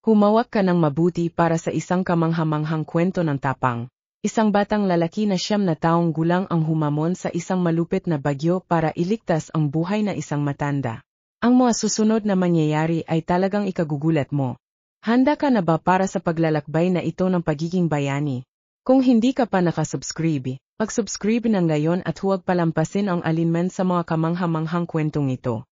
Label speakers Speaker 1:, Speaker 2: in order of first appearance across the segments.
Speaker 1: Humawak ka ng mabuti para sa isang kamanghamanghang kwento ng tapang. Isang batang lalaki na 9 na taong gulang ang humamon sa isang malupit na bagyo para iligtas ang buhay na isang matanda. Ang mga susunod na mangyayari ay talagang ikagugulat mo. Handa ka na ba para sa paglalakbay na ito ng pagiging bayani? Kung hindi ka pa nakasubscribe, mag-subscribe na ngayon at huwag palampasin ang alinman sa mga kamanghamanghang kwentong ito.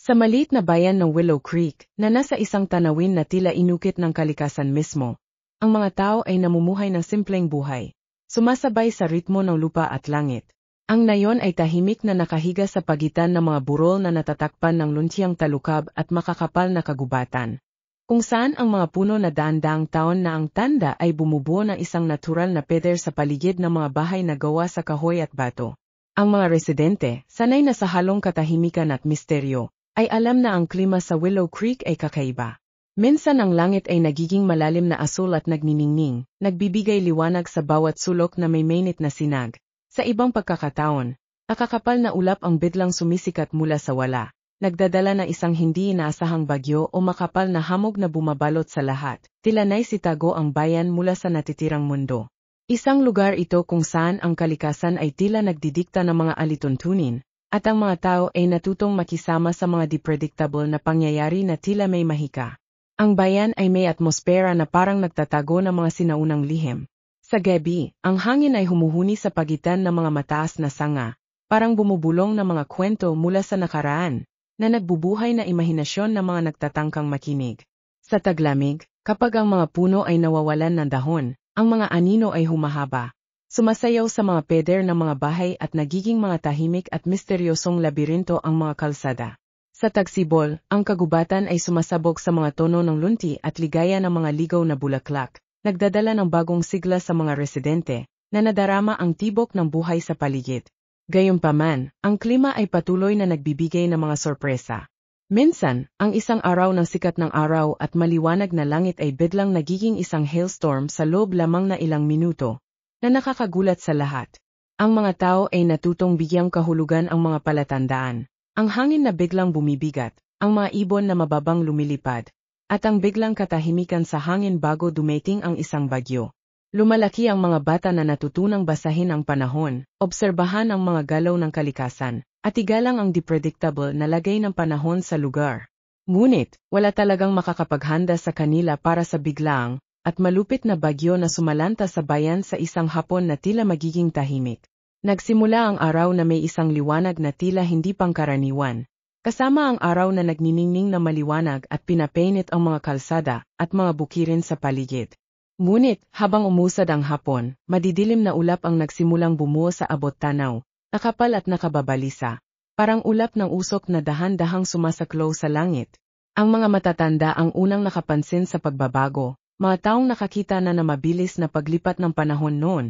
Speaker 1: Sa maliit na bayan ng Willow Creek, na nasa isang tanawin na tila inukit ng kalikasan mismo, ang mga tao ay namumuhay ng simpleng buhay, sumasabay sa ritmo ng lupa at langit. Ang nayon ay tahimik na nakahiga sa pagitan ng mga burol na natatakpan ng luntiang talukab at makakapal na kagubatan, kung saan ang mga puno na daan-daang taon na ang tanda ay bumubuo ng isang natural na pader sa paligid ng mga bahay na gawa sa kahoy at bato. Ang mga residente, sanay na sa halong katahimikan at misteryo, ay alam na ang klima sa Willow Creek ay kakaiba. Minsan ang langit ay nagiging malalim na asul at nagniningning, nagbibigay liwanag sa bawat sulok na may mainit na sinag. Sa ibang pagkakataon, nakakapal na ulap ang biglang sumisikat mula sa wala, nagdadala na isang hindi inaasahang bagyo o makapal na hamog na bumabalot sa lahat, tila naisitago ang bayan mula sa natitirang mundo. Isang lugar ito kung saan ang kalikasan ay tila nagdidikta ng mga alituntunin, at ang mga tao ay natutong makisama sa mga di-predictable na pangyayari na tila may mahika. Ang bayan ay may atmosfera na parang nagtatago ng mga sinaunang lihim. Sa gabi, ang hangin ay humuhuni sa pagitan ng mga mataas na sanga, parang bumubulong ng mga kwento mula sa nakaraan, na nagbubuhay na imahinasyon ng mga nagtatangkang makinig. Sa taglamig, kapag ang mga puno ay nawawalan ng dahon, ang mga anino ay humahaba, sumasayaw sa mga peder ng mga bahay at nagiging mga tahimik at misteryosong labirinto ang mga kalsada. Sa tagsibol, ang kagubatan ay sumasabog sa mga tono ng lunti at ligaya ng mga ligaw na bulaklak, nagdadala ng bagong sigla sa mga residente, na nadarama ang tibok ng buhay sa paligid. Gayunpaman, ang klima ay patuloy na nagbibigay ng mga sorpresa. Minsan, ang isang araw ng sikat ng araw at maliwanag na langit ay biglang nagiging isang hailstorm sa loob lamang na ilang minuto, na nakakagulat sa lahat. Ang mga tao ay natutong bigyang kahulugan ang mga palatandaan. Ang hangin na biglang bumibigat, ang mga ibon na mababang lumilipad, at ang biglang katahimikan sa hangin bago dumating ang isang bagyo. Lumalaki ang mga bata na natutunang basahin ang panahon, obserbahan ang mga galaw ng kalikasan, at igalang ang di-predictable na lagay ng panahon sa lugar. Ngunit, wala talagang makakapaghanda sa kanila para sa biglaang at malupit na bagyo na sumalanta sa bayan sa isang hapon na tila magiging tahimik. Nagsimula ang araw na may isang liwanag na tila hindi pangkaraniwan, kasama ang araw na nagniningning na maliwanag at pinapainit ang mga kalsada at mga bukirin sa paligid. Ngunit, habang umusad ang hapon, madidilim na ulap ang nagsimulang bumuo sa abot tanaw, nakapal at nakababalisa, parang ulap ng usok na dahan-dahang sumasaklaw sa langit. Ang mga matatanda ang unang nakapansin sa pagbabago, mga taong nakakita na mabilis na paglipat ng panahon noon,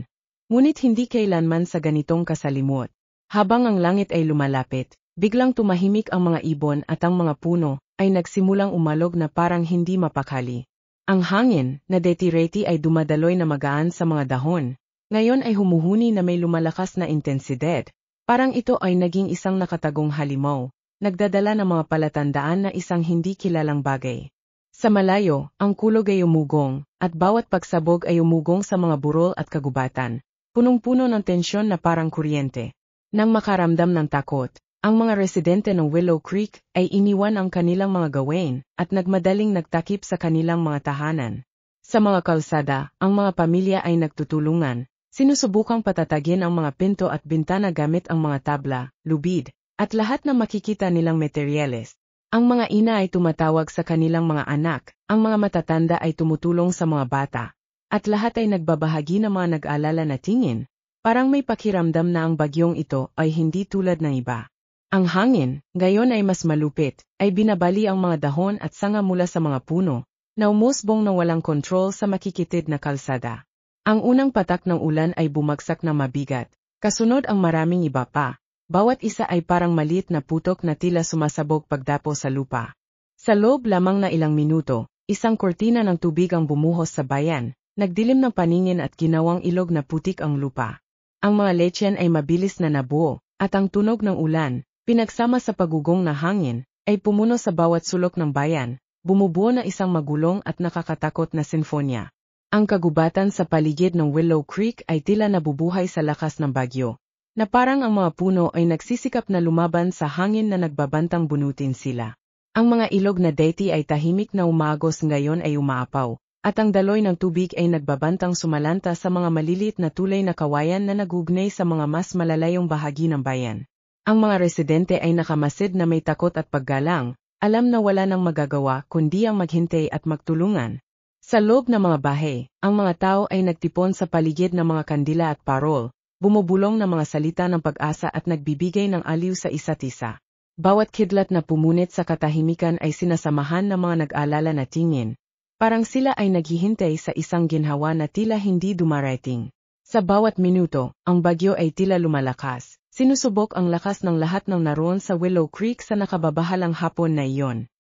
Speaker 1: ngunit hindi kailanman sa ganitong kasalimot. Habang ang langit ay lumalapit, biglang tumahimik ang mga ibon at ang mga puno ay nagsimulang umalog na parang hindi mapakali. Ang hangin, na dati-rati ay dumadaloy na magaan sa mga dahon, ngayon ay humuhuni na may lumalakas na intensidad, parang ito ay naging isang nakatagong halimaw, nagdadala ng mga palatandaan na isang hindi kilalang bagay. Sa malayo, ang kulog ay umugong, at bawat pagsabog ay umugong sa mga burol at kagubatan, punong-puno ng tensyon na parang kuryente. Nang makaramdam ng takot, ang mga residente ng Willow Creek ay iniwan ang kanilang mga gawain at nagmadaling nagtakip sa kanilang mga tahanan. Sa mga kalsada, ang mga pamilya ay nagtutulungan, sinusubukang patatagin ang mga pinto at bintana gamit ang mga tabla, lubid, at lahat ng makikita nilang materyales. Ang mga ina ay tumatawag sa kanilang mga anak, ang mga matatanda ay tumutulong sa mga bata, at lahat ay nagbabahagi ng mga nag-alala na tingin. Parang may pakiramdam na ang bagyong ito ay hindi tulad ng iba. Ang hangin, ngayon ay mas malupit, ay binabali ang mga dahon at sanga mula sa mga puno, na umusbong ng walang kontrol sa makikitid na kalsada. Ang unang patak ng ulan ay bumagsak na mabigat, kasunod ang maraming iba pa. Bawat isa ay parang maliit na putok na tila sumasabog pagdapo sa lupa. Sa loob lamang na ilang minuto, isang kortina ng tubig ang bumuhos sa bayan, nagdilim ng paningin at ginawang ilog na putik ang lupa. Ang mga lechon ay mabilis na nabuo, at ang tunog ng ulan, pinagsama sa pagugong na hangin, ay pumuno sa bawat sulok ng bayan, bumubuo na isang magulong at nakakatakot na sinfonya. Ang kagubatan sa paligid ng Willow Creek ay tila nabubuhay sa lakas ng bagyo, na parang ang mga puno ay nagsisikap na lumaban sa hangin na nagbabantang bunutin sila. Ang mga ilog na deti ay tahimik na umagos ngayon ay umaapaw, at ang daloy ng tubig ay nagbabantang sumalanta sa mga maliliit na tulay na kawayan na nagugnay sa mga mas malalayong bahagi ng bayan. Ang mga residente ay nakamasid na may takot at paggalang, alam na wala nang magagawa kundi ang maghintay at magtulungan. Sa loob ng mga bahay, ang mga tao ay nagtipon sa paligid ng mga kandila at parol, bumubulong ng mga salita ng pag-asa at nagbibigay ng aliw sa isa't isa. Bawat kidlat na pumunit sa katahimikan ay sinasamahan ng mga nag-alala na tingin. Parang sila ay naghihintay sa isang ginhawa na tila hindi dumarating. Sa bawat minuto, ang bagyo ay tila lumalakas. Sinusubok ang lakas ng lahat ng naroon sa Willow Creek sa nakababahalang hapon na iyon.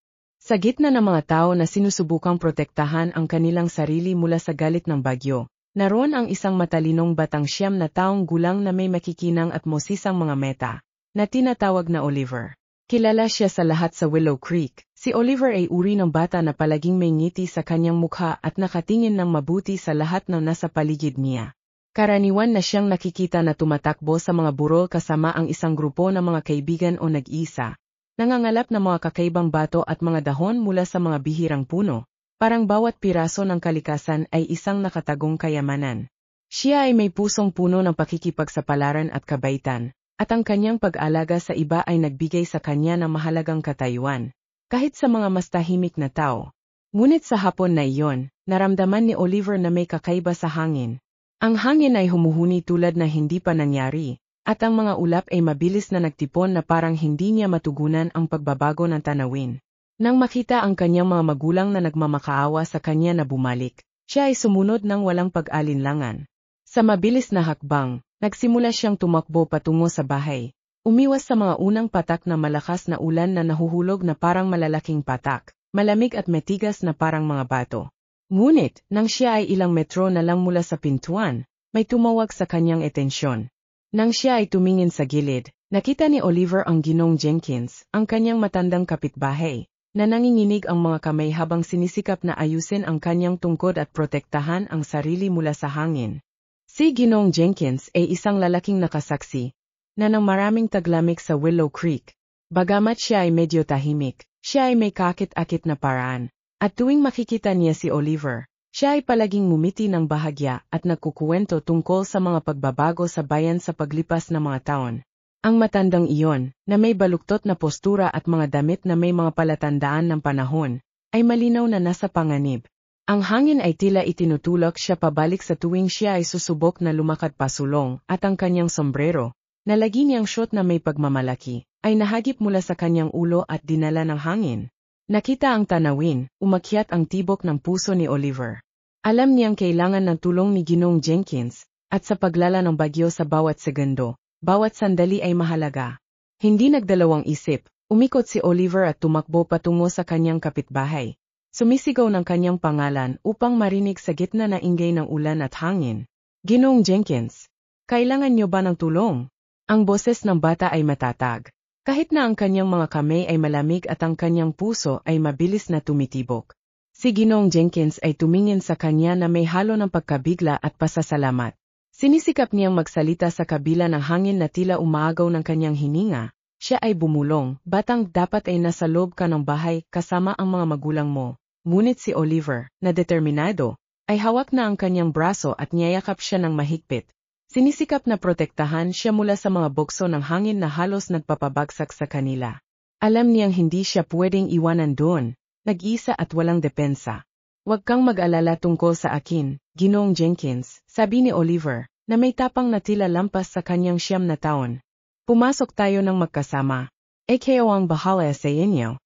Speaker 1: Sa gitna ng mga tao na sinusubukang protektahan ang kanilang sarili mula sa galit ng bagyo, naroon ang isang matalinong batang 9 na taong gulang na may makikinang at mosisang mga meta, na tinatawag na Oliver. Kilala siya sa lahat sa Willow Creek. Si Oliver ay uri ng bata na palaging may ngiti sa kanyang mukha at nakatingin ng mabuti sa lahat ng nasa paligid niya. Karaniwan na siyang nakikita na tumatakbo sa mga burol kasama ang isang grupo ng mga kaibigan o nag-iisa. Nangangalap ng mga kakaibang bato at mga dahon mula sa mga bihirang puno. Parang bawat piraso ng kalikasan ay isang nakatagong kayamanan. Siya ay may pusong puno ng pakikipagsapalaran at kabaitan, at ang kanyang pag-alaga sa iba ay nagbigay sa kanya ng mahalagang katayuan, kahit sa mga mas tahimik na tao. Ngunit sa hapon na iyon, naramdaman ni Oliver na may kakaiba sa hangin. Ang hangin ay humuhuni tulad na hindi pa nangyari, at ang mga ulap ay mabilis na nagtipon na parang hindi niya matugunan ang pagbabago ng tanawin. Nang makita ang kanyang mga magulang na nagmamakaawa sa kanya na bumalik, siya ay sumunod ng walang pag-alinlangan. Sa mabilis na hakbang, nagsimula siyang tumakbo patungo sa bahay, umiwas sa mga unang patak na malakas na ulan na nahuhulog na parang malalaking patak, malamig at matigas na parang mga bato. Ngunit, nang siya ay ilang metro na lang mula sa pintuan, may tumawag sa kanyang etensyon. Nang siya ay tumingin sa gilid, nakita ni Oliver ang Ginong Jenkins, ang kanyang matandang kapitbahay, na nanginginig ang mga kamay habang sinisikap na ayusin ang kanyang tungkod at protektahan ang sarili mula sa hangin. Si Ginong Jenkins ay isang lalaking nakasaksi, na nang maraming taglamig sa Willow Creek. Bagamat siya ay medyo tahimik, siya ay may kakit-akit na paraan. At tuwing makikita niya si Oliver, siya ay palaging ngumiti ng bahagya at nagkukuwento tungkol sa mga pagbabago sa bayan sa paglipas ng mga taon. Ang matandang iyon, na may baluktot na postura at mga damit na may mga palatandaan ng panahon, ay malinaw na nasa panganib. Ang hangin ay tila itinutulak siya pabalik sa tuwing siya ay susubok na lumakad pasulong at ang kanyang sombrero, na lagi niyang shot na may pagmamalaki, ay nahagip mula sa kanyang ulo at dinala ng hangin. Nakita ang tanawin, umakyat ang tibok ng puso ni Oliver. Alam niyang kailangan ng tulong ni Ginong Jenkins, at sa paglala ng bagyo sa bawat segundo, bawat sandali ay mahalaga. Hindi nagdalawang isip, umikot si Oliver at tumakbo patungo sa kanyang kapitbahay. Sumisigaw ng kanyang pangalan upang marinig sa gitna ng ingay ng ulan at hangin. Ginong Jenkins, kailangan niyo ba ng tulong? Ang boses ng bata ay matatag. Kahit na ang kanyang mga kamay ay malamig at ang kanyang puso ay mabilis na tumitibok. Si Ginong Jenkins ay tumingin sa kanya na may halo ng pagkabigla at pasasalamat. Sinisikap niyang magsalita sa kabila ng hangin na tila umaagaw ng kanyang hininga. Siya ay bumulong, batang dapat ay nasa loob ka ng bahay kasama ang mga magulang mo. Ngunit si Oliver, na determinado, ay hawak na ang kanyang braso at niyayakap siya ng mahigpit. Sinisikap na protektahan siya mula sa mga bokso ng hangin na halos nagpapabagsak sa kanila. Alam niyang hindi siya pwedeng iwanan doon, nag-isa at walang depensa. Huwag kang mag-alala tungkol sa akin, Ginong Jenkins, sabi ni Oliver, na may tapang na tila lampas sa kanyang 9 na taon. Pumasok tayo ng magkasama. Kayo ang bahala sa inyo.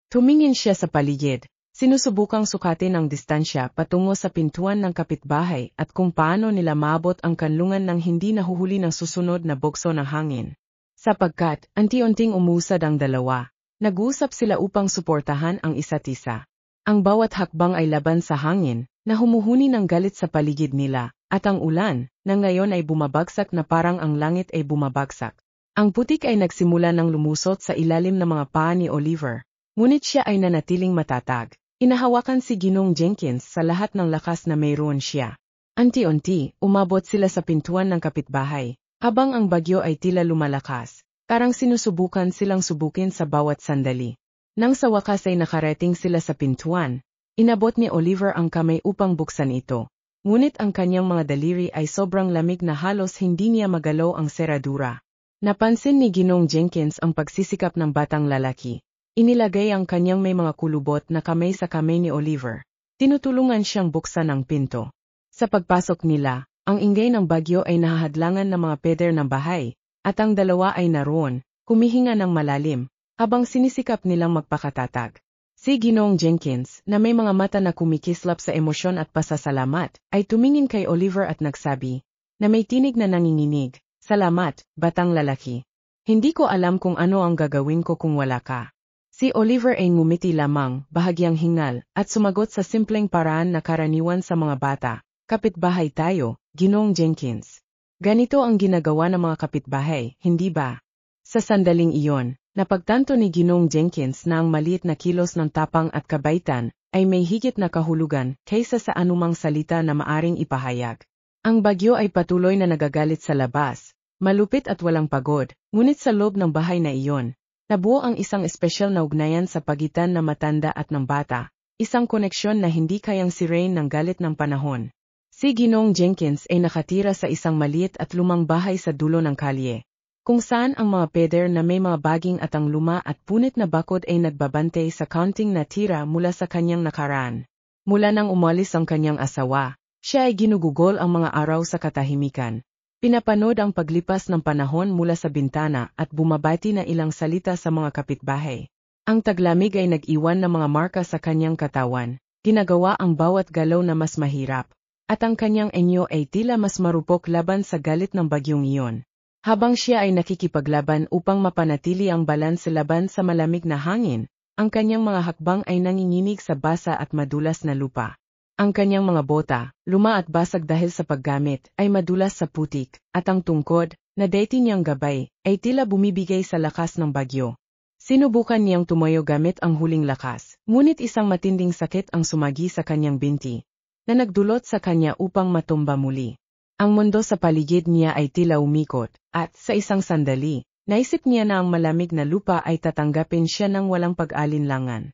Speaker 1: Tumingin siya sa paligid. Sinusubukang sukatin ang distansya patungo sa pintuan ng kapitbahay at kung paano nila maabot ang kanlungan ng hindi nahuhuli ng susunod na bokso ng hangin. Sapagkat, anti-unting umusad ang dalawa, nag-uusap sila upang suportahan ang isa't isa. Ang bawat hakbang ay laban sa hangin, na humuhuni ng galit sa paligid nila, at ang ulan, na ngayon ay bumabagsak na parang ang langit ay bumabagsak. Ang putik ay nagsimula ng lumusot sa ilalim ng mga paa ni Oliver. Ngunit siya ay nanatiling matatag. Inahawakan si Ginong Jenkins sa lahat ng lakas na mayroon siya. Unti-unti, umabot sila sa pintuan ng kapitbahay. Habang ang bagyo ay tila lumalakas, parang sinusubukan silang subukin sa bawat sandali. Nang sa wakas ay nakarating sila sa pintuan, inabot ni Oliver ang kamay upang buksan ito. Ngunit ang kanyang mga daliri ay sobrang lamig na halos hindi niya magalaw ang seradura. Napansin ni Ginong Jenkins ang pagsisikap ng batang lalaki. Inilagay ang kanyang may mga kulubot na kamay sa kamay ni Oliver. Tinutulungan siyang buksan ang pinto. Sa pagpasok nila, ang ingay ng bagyo ay nahahadlangan ng mga peder ng bahay, at ang dalawa ay naroon, humihinga ng malalim, habang sinisikap nilang magpakatatag. Si Ginong Jenkins, na may mga mata na kumikislap sa emosyon at pasasalamat, ay tumingin kay Oliver at nagsabi, na may tinig na nanginginig, "Salamat, batang lalaki. Hindi ko alam kung ano ang gagawin ko kung wala ka." Si Oliver ay ngumiti lamang, bahagyang hingal, at sumagot sa simpleng paraan na karaniwan sa mga bata, "Kapitbahay tayo, Ginong Jenkins. Ganito ang ginagawa ng mga kapitbahay, hindi ba?" Sa sandaling iyon, napagtanto ni Ginong Jenkins na ang maliit na kilos ng tapang at kabaitan ay may higit na kahulugan kaysa sa anumang salita na maaring ipahayag. Ang bagyo ay patuloy na nagagalit sa labas, malupit at walang pagod, ngunit sa loob ng bahay na iyon, nabuo ang isang espesyal na ugnayan sa pagitan ng matanda at ng bata, isang koneksyon na hindi kayang sirain ng galit ng panahon. Si Ginong Jenkins ay nakatira sa isang maliit at lumang bahay sa dulo ng kalye, kung saan ang mga peder na may mga baging at ang luma at punit na bakod ay nagbabantay sa kaunting na tira mula sa kanyang nakaraan. Mula nang umalis ang kanyang asawa, siya ay ginugugol ang mga araw sa katahimikan. Pinapanood ang paglipas ng panahon mula sa bintana at bumabati na ilang salita sa mga kapitbahay. Ang taglamig ay nag-iwan ng mga marka sa kanyang katawan, ginagawa ang bawat galaw na mas mahirap, at ang kanyang enyo ay tila mas marupok laban sa galit ng bagyong iyon. Habang siya ay nakikipaglaban upang mapanatili ang balanse laban sa malamig na hangin, ang kanyang mga hakbang ay nanginginig sa basa at madulas na lupa. Ang kanyang mga bota, luma at basag dahil sa paggamit, ay madulas sa putik, at ang tungkod, na dati niyang gabay, ay tila bumibigay sa lakas ng bagyo. Sinubukan niyang tumayo gamit ang huling lakas, ngunit isang matinding sakit ang sumagi sa kanyang binti, na nagdulot sa kanya upang matumba muli. Ang mundo sa paligid niya ay tila umikot, at sa isang sandali, naisip niya na ang malamig na lupa ay tatanggapin siya ng walang pag-alinlangan.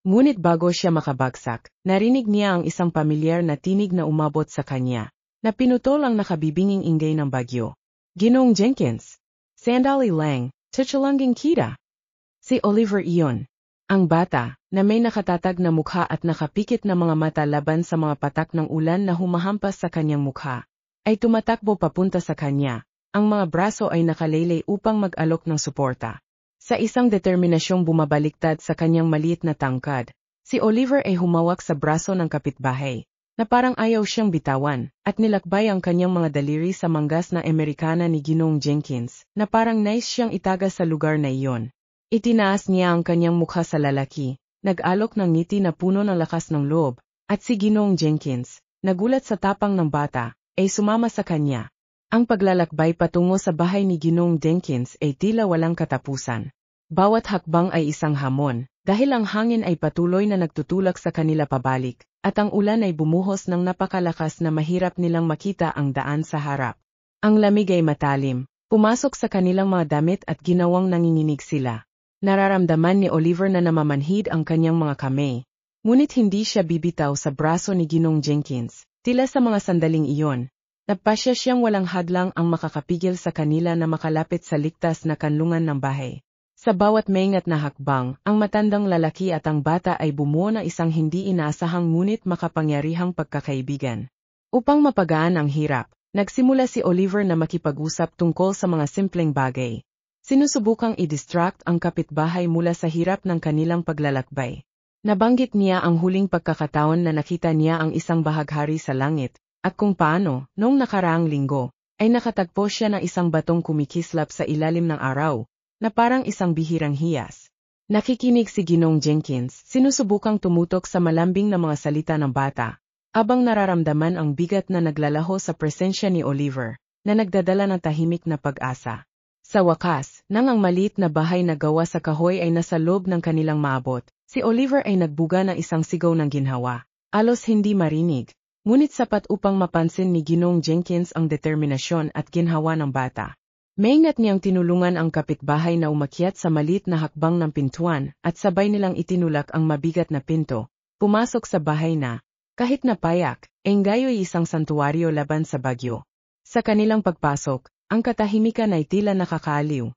Speaker 1: Ngunit bago siya makabagsak, narinig niya ang isang pamilyar na tinig na umabot sa kanya, na pinutol ang nakabibinging ingay ng bagyo. "Ginong Jenkins! Sandali lang, tutulangging kita!" Si Oliver iyon. Ang bata, na may nakatatag na mukha at nakapikit na mga mata laban sa mga patak ng ulan na humahampas sa kanyang mukha, ay tumatakbo papunta sa kanya. Ang mga braso ay nakalaylay upang mag-alok ng suporta. Sa isang determinasyong bumabaliktad sa kanyang maliit na tangkad, si Oliver ay humawak sa braso ng kapitbahay, na parang ayaw siyang bitawan, at nilakbay ang kanyang mga daliri sa manggas na Amerikana ni Ginong Jenkins, na parang nais siyang itaga sa lugar na iyon. Itinaas niya ang kanyang mukha sa lalaki, nag-alok ng ngiti na puno ng lakas ng loob, at si Ginong Jenkins, nagulat sa tapang ng bata, ay sumama sa kanya. Ang paglalakbay patungo sa bahay ni Ginong Jenkins ay tila walang katapusan. Bawat hakbang ay isang hamon, dahil ang hangin ay patuloy na nagtutulak sa kanila pabalik, at ang ulan ay bumuhos ng napakalakas na mahirap nilang makita ang daan sa harap. Ang lamig ay matalim, pumasok sa kanilang mga damit at ginawang nanginginig sila. Nararamdaman ni Oliver na namamanhid ang kanyang mga kamay, ngunit hindi siya bibitaw sa braso ni Ginong Jenkins. Tila sa mga sandaling iyon, napasya siyang walang hadlang ang makakapigil sa kanila na makalapit sa ligtas na kanlungan ng bahay. Sa bawat maingat na hakbang, ang matandang lalaki at ang bata ay bumuo ng isang hindi inaasahang ngunit makapangyarihang pagkakaibigan. Upang mapagaan ang hirap, nagsimula si Oliver na makipag-usap tungkol sa mga simpleng bagay. Sinusubukang i-distract ang kapitbahay mula sa hirap ng kanilang paglalakbay. Nabanggit niya ang huling pagkakataon na nakita niya ang isang bahaghari sa langit, at kung paano, noong nakaraang linggo, ay nakatagpo siya ng isang batong kumikislap sa ilalim ng araw, na parang isang bihirang hiyas. Nakikinig si Ginong Jenkins, sinusubukang tumutok sa malambing na mga salita ng bata, abang nararamdaman ang bigat na naglalaho sa presensya ni Oliver, na nagdadala ng tahimik na pag-asa. Sa wakas, Nang ang maliit na bahay na gawa sa kahoy ay nasa loob ng kanilang maabot, si Oliver ay nagbuga ng isang sigaw ng ginhawa. Alos hindi marinig. Ngunit sapat upang mapansin ni Ginoong Jenkins ang determinasyon at ginhawa ng bata. Maingat niyang tinulungan ang kapitbahay na umakyat sa maliit na hakbang ng pintuan at sabay nilang itinulak ang mabigat na pinto. Pumasok sa bahay na, kahit napayak, enggayo'y isang santuwaryo laban sa bagyo. Sa kanilang pagpasok, ang katahimikan ay tila nakakaaliw.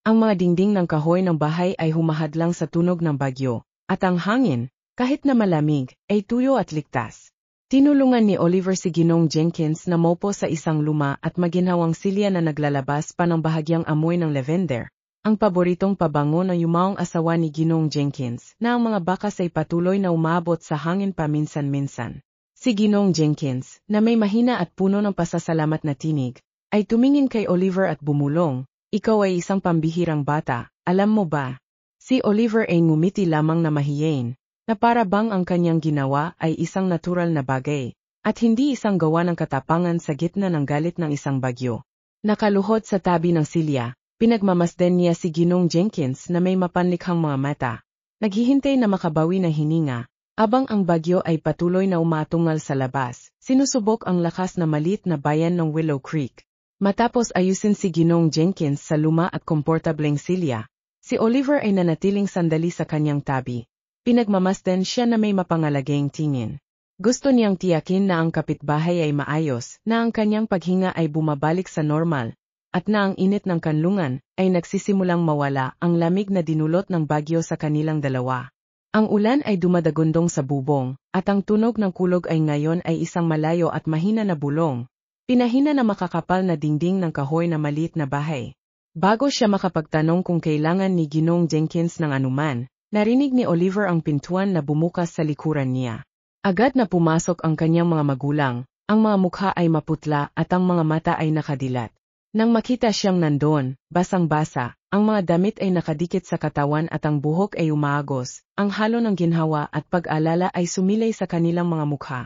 Speaker 1: Ang mga dingding ng kahoy ng bahay ay humahadlang sa tunog ng bagyo, at ang hangin, kahit na malamig, ay tuyo at ligtas. Tinulungan ni Oliver si Ginoong Jenkins na maupo sa isang luma at maginhawang silya na naglalabas pa ng bahagyang amoy ng lavender, ang paboritong pabango ng yumaong asawa ni Ginoong Jenkins, na ang mga bakas ay patuloy na umabot sa hangin paminsan-minsan. Si Ginoong Jenkins, na may mahina at puno ng pasasalamat na tinig, ay tumingin kay Oliver at bumulong, "Ikaw ay isang pambihirang bata, alam mo ba?" Si Oliver ay ngumiti lamang na mahiyain, na para bang ang kanyang ginawa ay isang natural na bagay, at hindi isang gawa ng katapangan sa gitna ng galit ng isang bagyo. Nakaluhod sa tabi ng silya, pinagmamasdan niya si Ginoong Jenkins na may mapanlikhang mga mata. Naghihintay na makabawi na hininga, abang ang bagyo ay patuloy na umatungal sa labas, sinusubok ang lakas na maliit na bayan ng Willow Creek. Matapos ayusin si Ginoong Jenkins sa luma at komportableng silya, si Oliver ay nanatiling sandali sa kanyang tabi. Pinagmamasdan siya na may mapangalagayng tingin. Gusto niyang tiyakin na ang kapitbahay ay maayos, na ang kanyang paghinga ay bumabalik sa normal, at na ang init ng kanlungan ay nagsisimulang mawala ang lamig na dinulot ng bagyo sa kanilang dalawa. Ang ulan ay dumadagundong sa bubong, at ang tunog ng kulog ay ngayon ay isang malayo at mahina na bulong. Pinahina na makakapal na dingding ng kahoy na maliit na bahay. Bago siya makapagtanong kung kailangan ni Ginoong Jenkins ng anuman, narinig ni Oliver ang pintuan na bumukas sa likuran niya. Agad na pumasok ang kanyang mga magulang, ang mga mukha ay maputla at ang mga mata ay nakadilat. Nang makita siyang nandoon, basang-basa, ang mga damit ay nakadikit sa katawan at ang buhok ay umaagos, ang halo ng ginhawa at pag-alala ay sumilay sa kanilang mga mukha.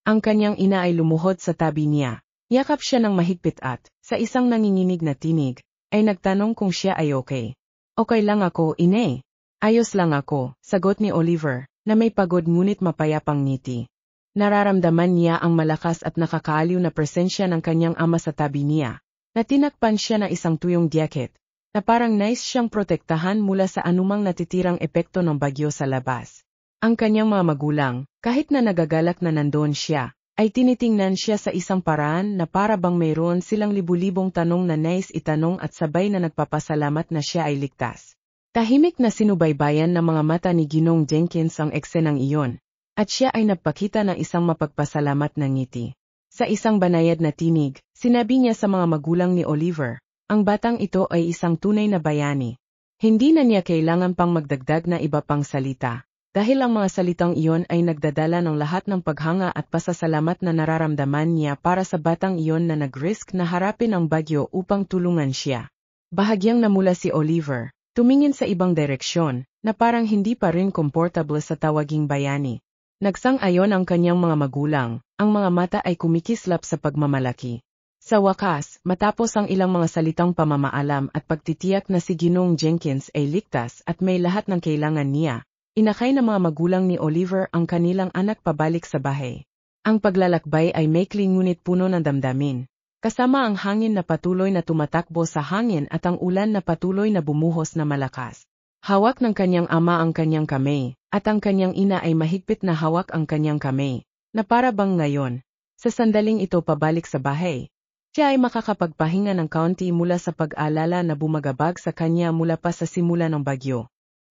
Speaker 1: Ang kanyang ina ay lumuhod sa tabi niya. Yakap siya ng mahigpit at, sa isang nanginginig na tinig, ay nagtanong kung siya ay okay. "Okay lang ako, ine. Ayos lang ako," sagot ni Oliver, na may pagod ngunit mapayapang ngiti. Nararamdaman niya ang malakas at nakakaaliw na presensya ng kanyang ama sa tabi niya, na tinakpan siya ng isang tuyong jacket, na parang nais siyang protektahan mula sa anumang natitirang epekto ng bagyo sa labas. Ang kanyang mga magulang, kahit na nagagalak na nandoon siya, ay tinitingnan siya sa isang paraan na para bang mayroon silang libu-libong tanong na nais itanong at sabay na nagpapasalamat na siya ay ligtas. Tahimik na sinubaybayan ng mga mata ni Ginoong Jenkins ang eksenang iyon, at siya ay nagpakita ng isang mapagpasalamat na ngiti. Sa isang banayad na tinig, sinabi niya sa mga magulang ni Oliver, ang batang ito ay isang tunay na bayani. Hindi na niya kailangan pang magdagdag na iba pang salita. Dahil ang mga salitang iyon ay nagdadala ng lahat ng paghanga at pasasalamat na nararamdaman niya para sa batang iyon na nag-risk na harapin ang bagyo upang tulungan siya. Bahagyang namula si Oliver, tumingin sa ibang direksyon, na parang hindi pa rin komportable sa tawaging bayani. Nagsang-ayon ang kanyang mga magulang, ang mga mata ay kumikislap sa pagmamalaki. Sa wakas, matapos ang ilang mga salitang pamamaalam at pagtitiyak na si Ginoong Jenkins ay ligtas at may lahat ng kailangan niya, inakay ng mga magulang ni Oliver ang kanilang anak pabalik sa bahay. Ang paglalakbay ay maikli ngunit puno ng damdamin. Kasama ang hangin na patuloy na tumatakbo sa hangin at ang ulan na patuloy na bumuhos na malakas. Hawak ng kanyang ama ang kanyang kamay, at ang kanyang ina ay mahigpit na hawak ang kanyang kamay, na para bang ngayon, sa sandaling ito pabalik sa bahay, siya ay makakapagpahinga ng kaunti mula sa pag-alala na bumagabag sa kanya mula pa sa simula ng bagyo.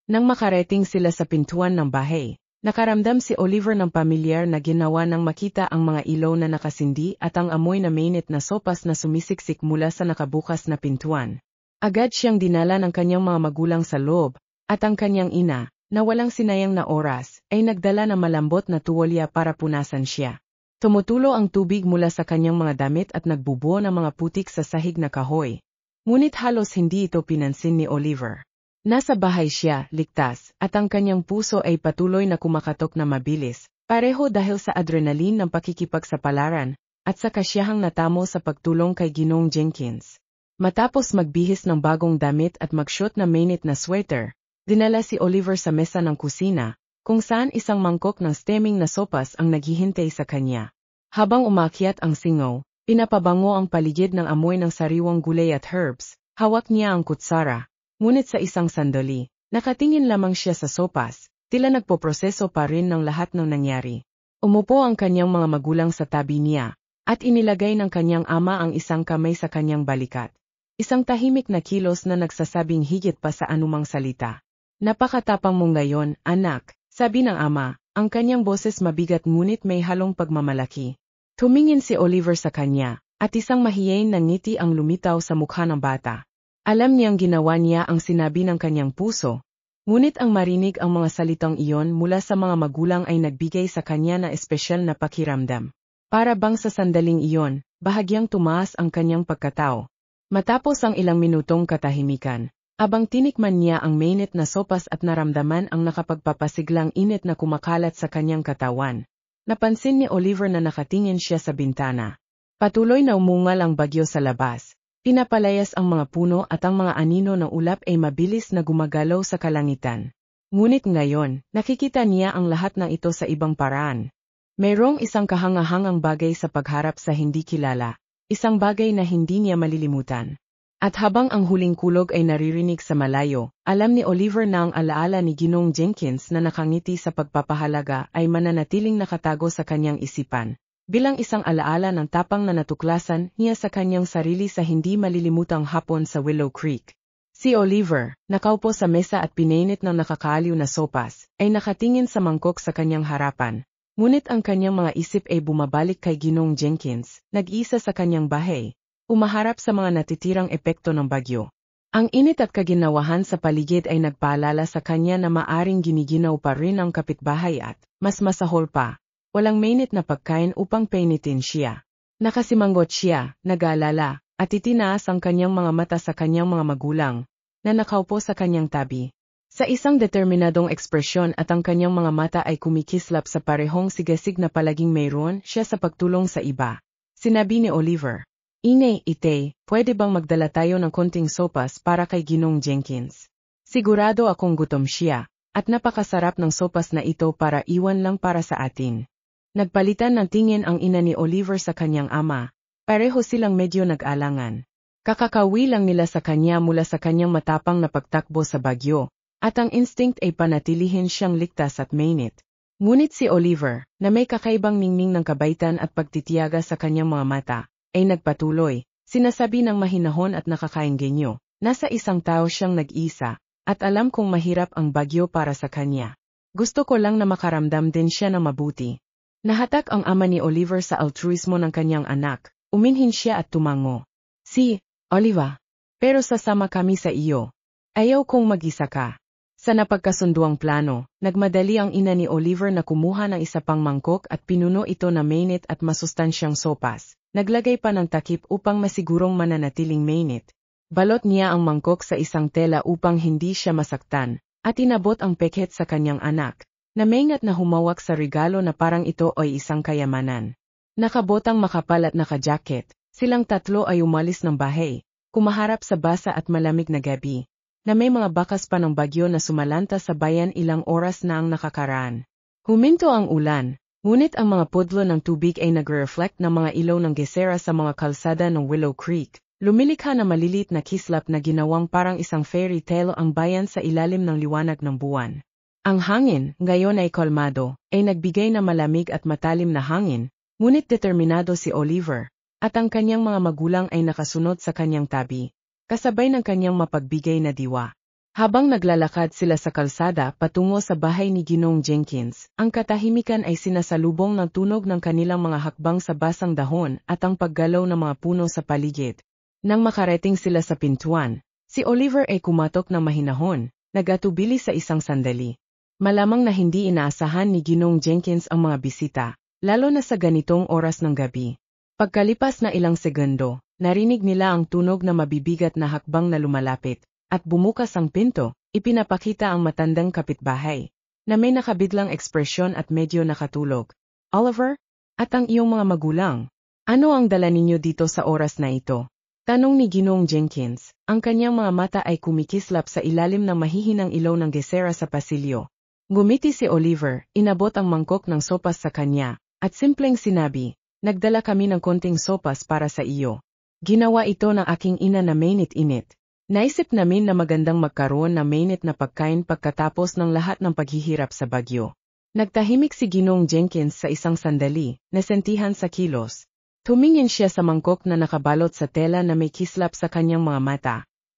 Speaker 1: Nang makarating sila sa pintuan ng bahay, nakaramdam si Oliver ng pamilyar na ginawa nang makita ang mga ilaw na nakasindi at ang amoy na mainit na sopas na sumisiksik mula sa nakabukas na pintuan. Agad siyang dinala ng kanyang mga magulang sa loob, at ang kanyang ina, na walang sinayang na oras, ay nagdala ng malambot na tuwalya para punasan siya. Tumutulo ang tubig mula sa kanyang mga damit at nagbubuo ng mga putik sa sahig na kahoy. Ngunit halos hindi ito pinansin ni Oliver. Nasa bahay siya, ligtas, at ang kanyang puso ay patuloy na kumakatok na mabilis, pareho dahil sa adrenaline ng pakikipagsapalaran, at sa kasiyahang natamo sa pagtulong kay Ginoong Jenkins. Matapos magbihis ng bagong damit at mag-shoot na mainit na sweater, dinala si Oliver sa mesa ng kusina, kung saan isang mangkok ng steaming na sopas ang naghihintay sa kanya. Habang umakyat ang singaw, pinapabango ang paligid ng amoy ng sariwang gulay at herbs, hawak niya ang kutsara. Ngunit sa isang sandali, nakatingin lamang siya sa sopas, tila nagpoproseso pa rin ng lahat ng nangyari. Umupo ang kanyang mga magulang sa tabi niya, at inilagay ng kanyang ama ang isang kamay sa kanyang balikat. Isang tahimik na kilos na nagsasabing higit pa sa anumang salita. Napakatapang mo ngayon, anak, sabi ng ama, ang kanyang boses mabigat ngunit may halong pagmamalaki. Tumingin si Oliver sa kanya, at isang mahiyain na ngiti ang lumitaw sa mukha ng bata. Alam niyang ginawa niya ang sinabi ng kanyang puso. Ngunit ang marinig ang mga salitang iyon mula sa mga magulang ay nagbigay sa kanya na espesyal na pakiramdam. Para bang sa sandaling iyon, bahagyang tumaas ang kanyang pagkatao. Matapos ang ilang minutong katahimikan, abang tinikman niya ang mainit na sopas at naramdaman ang nakapagpapasiglang init na kumakalat sa kanyang katawan. Napansin ni Oliver na nakatingin siya sa bintana. Patuloy na umungal ang bagyo sa labas. Pinapalayas ang mga puno at ang mga anino ng ulap ay mabilis na gumagalaw sa kalangitan. Ngunit ngayon, nakikita niya ang lahat ng ito sa ibang paraan. Mayroong isang kahangahangang bagay sa pagharap sa hindi kilala. Isang bagay na hindi niya malilimutan. At habang ang huling kulog ay naririnig sa malayo, alam ni Oliver na ang alaala ni Ginoong Jenkins na nakangiti sa pagpapahalaga ay mananatiling nakatago sa kanyang isipan, bilang isang alaala ng tapang na natuklasan niya sa kanyang sarili sa hindi malilimutang hapon sa Willow Creek. Si Oliver, nakaupo sa mesa at pinainit ng nakakaaliw na sopas, ay nakatingin sa mangkok sa kanyang harapan. Ngunit ang kanyang mga isip ay bumabalik kay Ginoong Jenkins, nag-iisa sa kanyang bahay, umaharap sa mga natitirang epekto ng bagyo. Ang init at kaginawahan sa paligid ay nagpaalala sa kanya na maaring giniginaw pa rin ang kapitbahay at, mas masahol pa, walang mainit na pagkain upang painitin siya. Nakasimanggot siya, nag-aalala, at itinaas ang kanyang mga mata sa kanyang mga magulang, na nakaupo sa kanyang tabi. Sa isang determinadong ekspresyon at ang kanyang mga mata ay kumikislap sa parehong sigasig na palaging mayroon siya sa pagtulong sa iba. Sinabi ni Oliver, "Inay, ite, pwede bang magdala tayo ng konting sopas para kay Ginoong Jenkins? Sigurado akong gutom siya, at napakasarap ng sopas na ito para iwan lang para sa atin." Nagpalitan ng tingin ang ina ni Oliver sa kanyang ama, pareho silang medyo nag-alangan. Kakakawi lang nila sa kanya mula sa kanyang matapang na pagtakbo sa bagyo. At ang instinct ay panatilihin siyang ligtas at mainit. Ngunit si Oliver, na may kakaibang ningning ng kabaitan at pagtitiyaga sa kanyang mga mata, ay nagpatuloy, sinasabi ng mahinahon at nakakaengganyo, nasa isang tao siyang nag-isa, at alam kong mahirap ang bagyo para sa kanya. Gusto ko lang na makaramdam din siya ng mabuti. Nahatak ang ama ni Oliver sa altruismo ng kanyang anak, uminhin siya at tumango. Si, Oliver, pero sasama kami sa iyo. Ayaw kong mag-isa ka. Sa napagkasunduang plano, nagmadali ang ina ni Oliver na kumuha ng isa pang mangkok at pinuno ito na mainit at masustansyang sopas. Naglagay pa ng takip upang masigurong mananatiling mainit. Balot niya ang mangkok sa isang tela upang hindi siya masaktan, at inabot ang peket sa kanyang anak, na maingat na humawak sa regalo na parang ito ay isang kayamanan. Nakabotang makapal at nakajacket, silang tatlo ay umalis ng bahay, kumaharap sa basa at malamig na gabi, na may mga bakas pa ng bagyo na sumalanta sa bayan ilang oras na ang nakakaraan. Huminto ang ulan, ngunit ang mga pudlo ng tubig ay nagre-reflect ng mga ilaw ng gesera sa mga kalsada ng Willow Creek. Lumilikha na malilit na kislap na ginawang parang isang fairy tale ang bayan sa ilalim ng liwanag ng buwan. Ang hangin, ngayon ay kalmado, ay nagbigay na malamig at matalim na hangin, ngunit determinado si Oliver, at ang kanyang mga magulang ay nakasunod sa kanyang tabi, kasabay ng kanyang mapagbigay na diwa. Habang naglalakad sila sa kalsada patungo sa bahay ni Ginoong Jenkins, ang katahimikan ay sinasalubong ng tunog ng kanilang mga hakbang sa basang dahon at ang paggalaw ng mga puno sa paligid. Nang makarating sila sa pintuan, si Oliver ay kumatok ng mahinahon, nag-atubili sa isang sandali. Malamang na hindi inaasahan ni Ginoong Jenkins ang mga bisita, lalo na sa ganitong oras ng gabi. Pagkalipas na ilang segundo, narinig nila ang tunog na mabibigat na hakbang na lumalapit, at bumukas ang pinto, ipinapakita ang matandang kapitbahay, na may nakabiglang ekspresyon at medyo nakatulog. "Oliver? At ang iyong mga magulang? Ano ang dala ninyo dito sa oras na ito?" Tanong ni Ginoong Jenkins. Ang kanyang mga mata ay kumikislap sa ilalim ng mahihinang ilaw ng gesera sa pasilyo. Ngumiti si Oliver, inabot ang mangkok ng sopas sa kanya, at simpleng sinabi, "Nagdala kami ng konting sopas para sa iyo. Ginawa ito ng aking ina na mainit-init. Naisip namin na magandang magkaroon ng mainit na pagkain pagkatapos ng lahat ng paghihirap sa bagyo." Nagtahimik si Ginoong Jenkins sa isang sandali, nasentihan sa kilos. Tumingin siya sa mangkok na nakabalot sa tela na may kislap sa kanyang mga mata.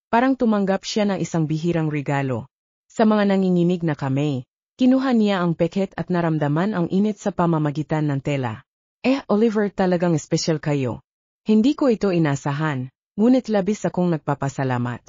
Speaker 1: Parang tumanggap siya ng isang bihirang regalo. Sa mga nanginginig na kamay, kinuha niya ang peket at naramdaman ang init sa pamamagitan ng tela. Oliver, talagang espesyal kayo. Hindi ko ito inasahan, ngunit labis akong nagpapasalamat."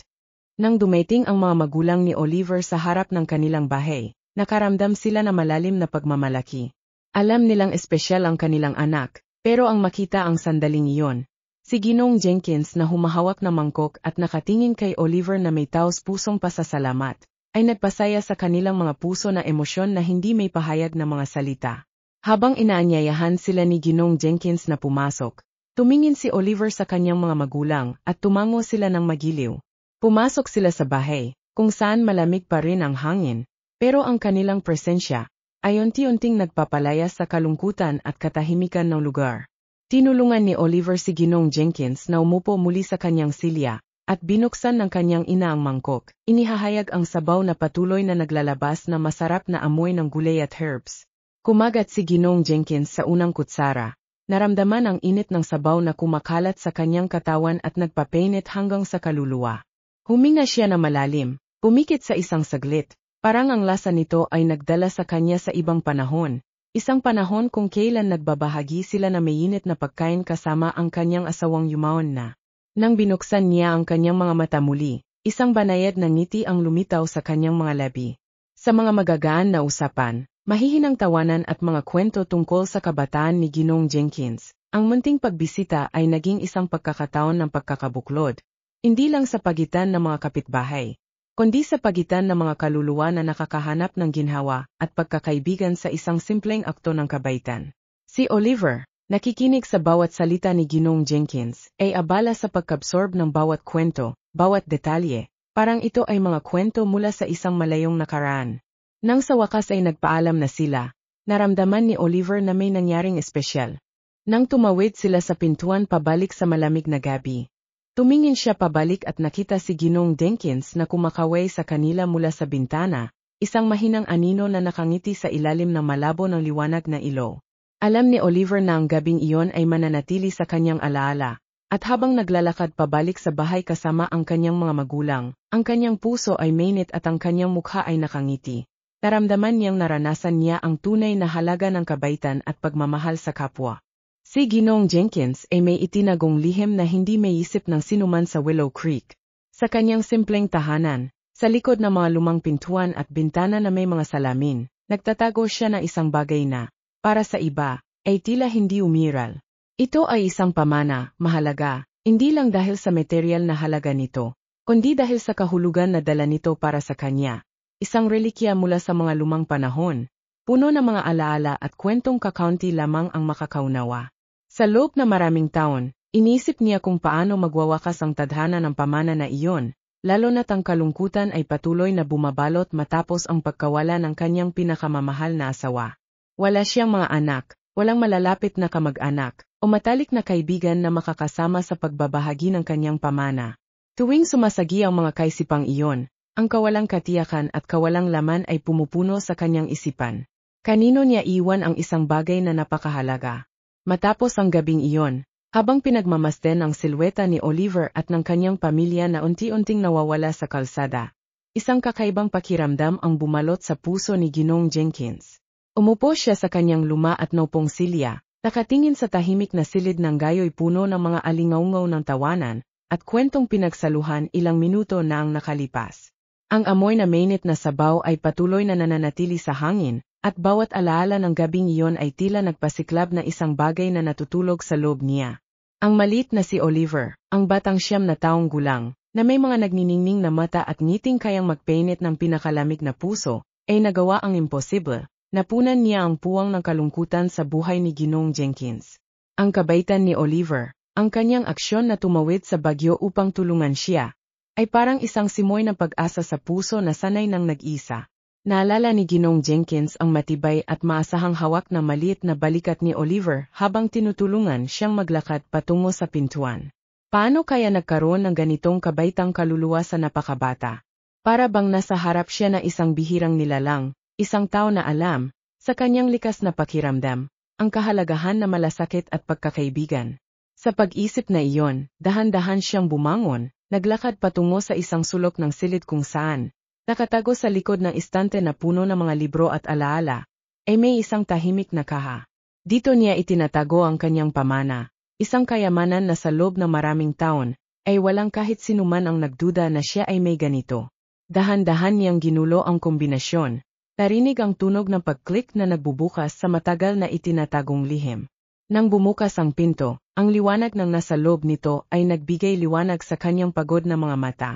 Speaker 1: Nang dumating ang mga magulang ni Oliver sa harap ng kanilang bahay, nakaramdam sila na malalim na pagmamalaki. Alam nilang espesyal ang kanilang anak, pero ang makita ang sandaling iyon. Si Ginoong Jenkins na humahawak ng mangkok at nakatingin kay Oliver na may taos-pusong pasasalamat, ay nagpasaya sa kanilang mga puso na emosyon na hindi may pahayag na mga salita. Habang inaanyayahan sila ni Ginoong Jenkins na pumasok, tumingin si Oliver sa kanyang mga magulang at tumango sila ng magiliw. Pumasok sila sa bahay, kung saan malamig pa rin ang hangin, pero ang kanilang presensya ay unti-unting nagpapalayas sa kalungkutan at katahimikan ng lugar. Tinulungan ni Oliver si Ginoong Jenkins na umupo muli sa kanyang silya, at binuksan ng kanyang ina ang mangkok. Inihahayag ang sabaw na patuloy na naglalabas na masarap na amoy ng gulay at herbs. Kumagat si Ginoong Jenkins sa unang kutsara. Naramdaman ang init ng sabaw na kumakalat sa kanyang katawan at nagpapainit hanggang sa kaluluwa. Huminga siya na malalim, pumikit sa isang saglit. Parang ang lasa nito ay nagdala sa kanya sa ibang panahon. Isang panahon kung kailan nagbabahagi sila na mainit na pagkain kasama ang kanyang asawang yumaon na. Nang binuksan niya ang kanyang mga mata muli, isang banayad na ngiti ang lumitaw sa kanyang mga labi. Sa mga magagaan na usapan, mahihinang tawanan at mga kwento tungkol sa kabataan ni Ginoong Jenkins, ang munting pagbisita ay naging isang pagkakataon ng pagkakabuklod. Hindi lang sa pagitan ng mga kapitbahay, kundi sa pagitan ng mga kaluluwa na nakakahanap ng ginhawa at pagkakaibigan sa isang simpleng akto ng kabaitan. Si Oliver, nakikinig sa bawat salita ni Ginoong Jenkins, ay abala sa pagkabsorb ng bawat kwento, bawat detalye, parang ito ay mga kwento mula sa isang malayong nakaraan. Nang sa wakas ay nagpaalam na sila, naramdaman ni Oliver na may nangyaring espesyal. Nang tumawid sila sa pintuan pabalik sa malamig na gabi, tumingin siya pabalik at nakita si Ginoong Jenkins na kumakaway sa kanila mula sa bintana, isang mahinang anino na nakangiti sa ilalim ng malabo ng liwanag na ilaw. Alam ni Oliver na ang gabing iyon ay mananatili sa kanyang alaala, at habang naglalakad pabalik sa bahay kasama ang kanyang mga magulang, ang kanyang puso ay mainit at ang kanyang mukha ay nakangiti. Naramdaman niyang naranasan niya ang tunay na halaga ng kabaitan at pagmamahal sa kapwa. Si Ginoong Jenkins ay may itinagong lihim na hindi may isip ng sinuman sa Willow Creek. Sa kanyang simpleng tahanan, sa likod ng mga lumang pintuan at bintana na may mga salamin, nagtatago siya ng isang bagay na, para sa iba, ay tila hindi umiral. Ito ay isang pamana, mahalaga, hindi lang dahil sa material na halaga nito, kundi dahil sa kahulugan na dala nito para sa kanya. Isang relikya mula sa mga lumang panahon, puno ng mga alaala at kwentong kakaunti lamang ang makakaunawa. Sa loob na maraming taon, inisip niya kung paano magwawakas ang tadhana ng pamana na iyon, lalo na't ang kalungkutan ay patuloy na bumabalot matapos ang pagkawala ng kanyang pinakamamahal na asawa. Wala siyang mga anak, walang malalapit na kamag-anak, o matalik na kaibigan na makakasama sa pagbabahagi ng kanyang pamana. Tuwing sumasagi ang mga kaisipang iyon, ang kawalang katiyakan at kawalang laman ay pumupuno sa kanyang isipan. Kanino niya iwan ang isang bagay na napakahalaga? Matapos ang gabing iyon, habang pinagmamasdan ang silweta ni Oliver at ng kanyang pamilya na unti-unting nawawala sa kalsada, isang kakaibang pakiramdam ang bumalot sa puso ni Ginoong Jenkins. Umupo siya sa kanyang luma at naupong silya, nakatingin sa tahimik na silid ng gayo'y puno ng mga alingaungaw ng tawanan, at kwentong pinagsaluhan ilang minuto na ang nakalipas. Ang amoy na mainit na sabaw ay patuloy na nananatili sa hangin, at bawat alaala ng gabing iyon ay tila nagpasiklab na isang bagay na natutulog sa loob niya. Ang maliit na si Oliver, ang batang 9 na taong gulang, na may mga nagniningning na mata at ngiting kayang magpainit ng pinakalamig na puso, ay nagawa ang imposible. Napunan niya ang puwang ng kalungkutan sa buhay ni Ginoong Jenkins. Ang kabaitan ni Oliver, Ang kanyang aksyon na tumawid sa bagyo upang tulungan siya, ay parang isang simoy ng pag-asa sa puso na sanay nang nag-isa. Naalala ni Ginong Jenkins ang matibay at maasahang hawak na maliit na balikat ni Oliver habang tinutulungan siyang maglakad patungo sa pintuan. Paano kaya nagkaroon ng ganitong kabaitang kaluluwa sa napakabata? Para bang nasa harap siya na isang bihirang nilalang, isang tao na alam, sa kanyang likas na pakiramdam, ang kahalagahan na malasakit at pagkakaibigan. Sa pag-isip na iyon, dahan-dahan siyang bumangon, naglakad patungo sa isang sulok ng silid kung saan, nakatago sa likod ng istante na puno ng mga libro at alaala, ay may isang tahimik na kaha. Dito niya itinatago ang kanyang pamana, isang kayamanan na sa loob ng maraming taon, ay walang kahit sinuman ang nagduda na siya ay may ganito. Dahan-dahan niyang ginulo ang kombinasyon, narinig ang tunog ng pag-click na nagbubukas sa matagal na itinatagong lihim. Nang bumukas ang pinto, ang liwanag ng nasa loob nito ay nagbigay liwanag sa kanyang pagod na mga mata.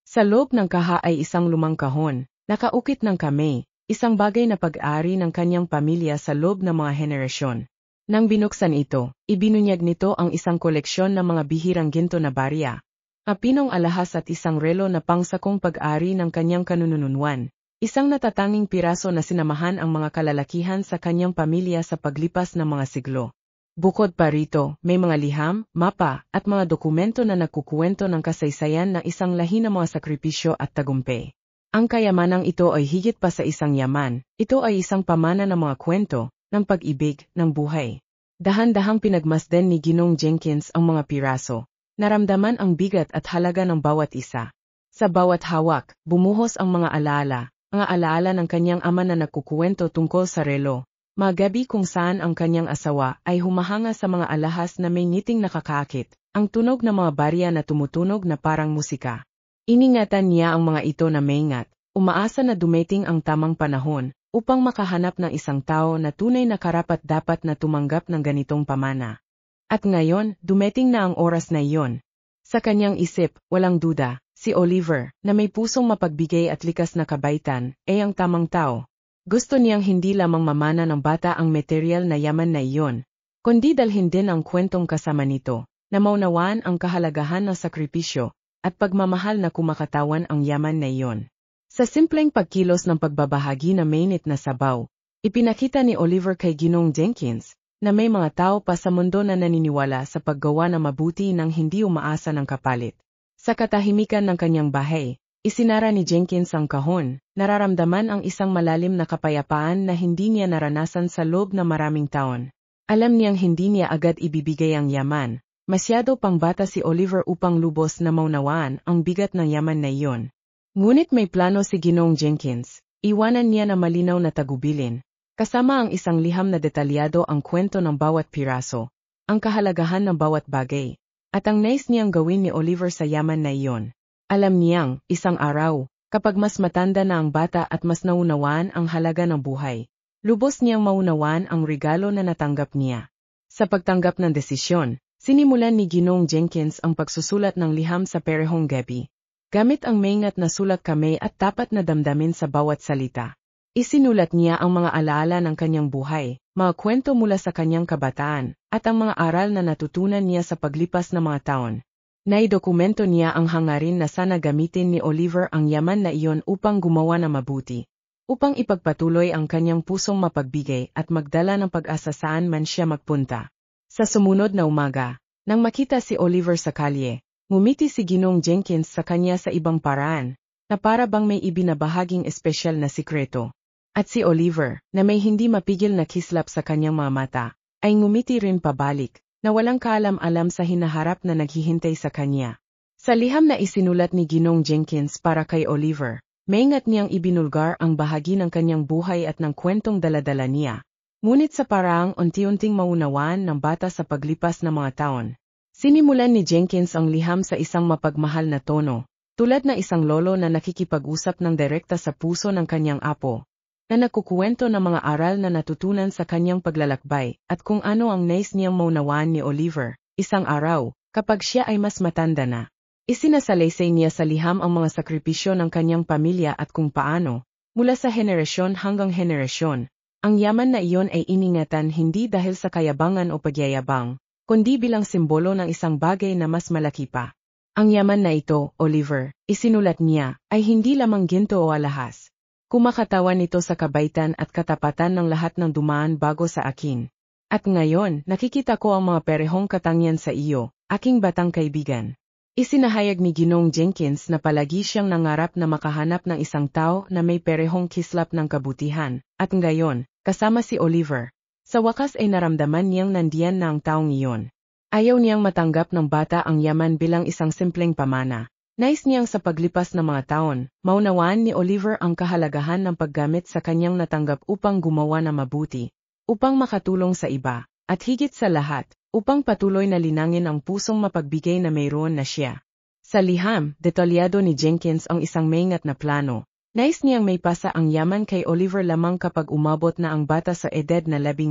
Speaker 1: Sa loob ng kaha ay isang lumang kahon, nakaukit ng kamay, isang bagay na pag-aari ng kanyang pamilya sa loob ng mga henerasyon. Nang binuksan ito, ibinunyag nito ang isang koleksyon ng mga bihirang ginto na barya, mapinong alahas at isang relo na pangsakong pag-aari ng kanyang kanununuan. Isang natatanging piraso na sinamahan ang mga kalalakihan sa kanyang pamilya sa paglipas ng mga siglo. Bukod pa rito, may mga liham, mapa, at mga dokumento na nagkukuwento ng kasaysayan ng isang lahi ng mga sakripisyo at tagumpay. Ang kayamanang ito ay higit pa sa isang yaman, ito ay isang pamana ng mga kwento, ng pag-ibig, ng buhay. Dahan-dahang pinagmasdan ni Ginong Jenkins ang mga piraso, naramdaman ang bigat at halaga ng bawat isa. Sa bawat hawak, bumuhos ang mga alaala ng kanyang ama na nagkukuwento tungkol sa relo. Mga gabi kung saan ang kanyang asawa ay humahanga sa mga alahas na may ngiting nakakaakit, ang tunog ng mga barya na tumutunog na parang musika. Iningatan niya ang mga ito na maingat, umaasa na dumating ang tamang panahon, upang makahanap ng isang tao na tunay na karapat-dapat na tumanggap ng ganitong pamana. At ngayon, dumating na ang oras na iyon. Sa kanyang isip, walang duda, si Oliver, na may pusong mapagbigay at likas na kabaitan, ay ang tamang tao. Gusto niyang hindi lamang mamana ng bata ang material na yaman na iyon, kundi dalhin din ang kwentong kasama nito, na maunawaan ang kahalagahan ng sakripisyo, at pagmamahal na kumakatawan ang yaman na iyon. Sa simpleng pagkilos ng pagbabahagi na mainit na sabaw, ipinakita ni Oliver kay Ginong Jenkins, na may mga tao pa sa mundo na naniniwala sa paggawa na mabuti nang hindi umaasa ng kapalit. Sa katahimikan ng kanyang bahay, isinara ni Jenkins ang kahon, nararamdaman ang isang malalim na kapayapaan na hindi niya naranasan sa loob ng maraming taon. Alam niyang hindi niya agad ibibigay ang yaman, masyado pang bata si Oliver upang lubos na maunawaan ang bigat ng yaman na iyon. Ngunit may plano si Ginong Jenkins, iwanan niya na malinaw na tagubilin, kasama ang isang liham na detalyado ang kwento ng bawat piraso, ang kahalagahan ng bawat bagay, at ang nais niyang gawin ni Oliver sa yaman na iyon. Alam niyang, isang araw, kapag mas matanda na ang bata at mas naunawaan ang halaga ng buhay, lubos niyang maunawaan ang regalo na natanggap niya. Sa pagtanggap ng desisyon, sinimulan ni Ginong Jenkins ang pagsusulat ng liham sa parehong gabi. Gamit ang maingat na sulat kamay at tapat na damdamin sa bawat salita. Isinulat niya ang mga alaala ng kanyang buhay, mga kwento mula sa kanyang kabataan, at ang mga aral na natutunan niya sa paglipas ng mga taon. Naidokumento niya ang hangarin na sana gamitin ni Oliver ang yaman na iyon upang gumawa na mabuti, upang ipagpatuloy ang kanyang pusong mapagbigay at magdala ng pag-asa saan man siya magpunta. Sa sumunod na umaga, nang makita si Oliver sa kalye, ngumiti si Ginong Jenkins sa kanya sa ibang paraan, na para bang may ibinabahaging espesyal na sikreto. At si Oliver, na may hindi mapigil na kislap sa kanyang mga mata, ay ngumiti rin pabalik, na walang kaalam-alam sa hinaharap na naghihintay sa kanya. Sa liham na isinulat ni Ginong Jenkins para kay Oliver, maingat niyang ibinulgar ang bahagi ng kanyang buhay at ng kwentong daladala niya. Ngunit sa paraang unti-unting maunawaan ng bata sa paglipas ng mga taon, sinimulan ni Jenkins ang liham sa isang mapagmahal na tono, tulad na isang lolo na nakikipag-usap ng direkta sa puso ng kanyang apo, na nagkukuwento ng mga aral na natutunan sa kanyang paglalakbay at kung ano ang nais niyang maunawaan ni Oliver. Isang araw, kapag siya ay mas matanda na, isinasalaysay niya sa liham ang mga sakripisyo ng kanyang pamilya at kung paano, mula sa henerasyon hanggang henerasyon, ang yaman na iyon ay iningatan hindi dahil sa kayabangan o pagyayabang, kundi bilang simbolo ng isang bagay na mas malaki pa. Ang yaman na ito, Oliver, isinulat niya, ay hindi lamang ginto o alahas. Kumakatawan ito sa kabaitan at katapatan ng lahat ng dumaan bago sa akin. At ngayon, nakikita ko ang mga perehong katangian sa iyo, aking batang kaibigan. Isinahayag ni Ginoong Jenkins na palagi siyang nangarap na makahanap ng isang tao na may perehong kislap ng kabutihan, at ngayon, kasama si Oliver. Sa wakas ay naramdaman niyang nandiyan na ang taong iyon. Ayaw niyang matanggap ng bata ang yaman bilang isang simpleng pamana. Nais niyang sa paglipas ng mga taon, maunawaan ni Oliver ang kahalagahan ng paggamit sa kanyang natanggap upang gumawa na mabuti, upang makatulong sa iba, at higit sa lahat, upang patuloy na linangin ang pusong mapagbigay na mayroon na siya. Sa liham, detalyado ni Jenkins ang isang maingat na plano. Nais niyang may pasa ang yaman kay Oliver lamang kapag umabot na ang bata sa edad na 18.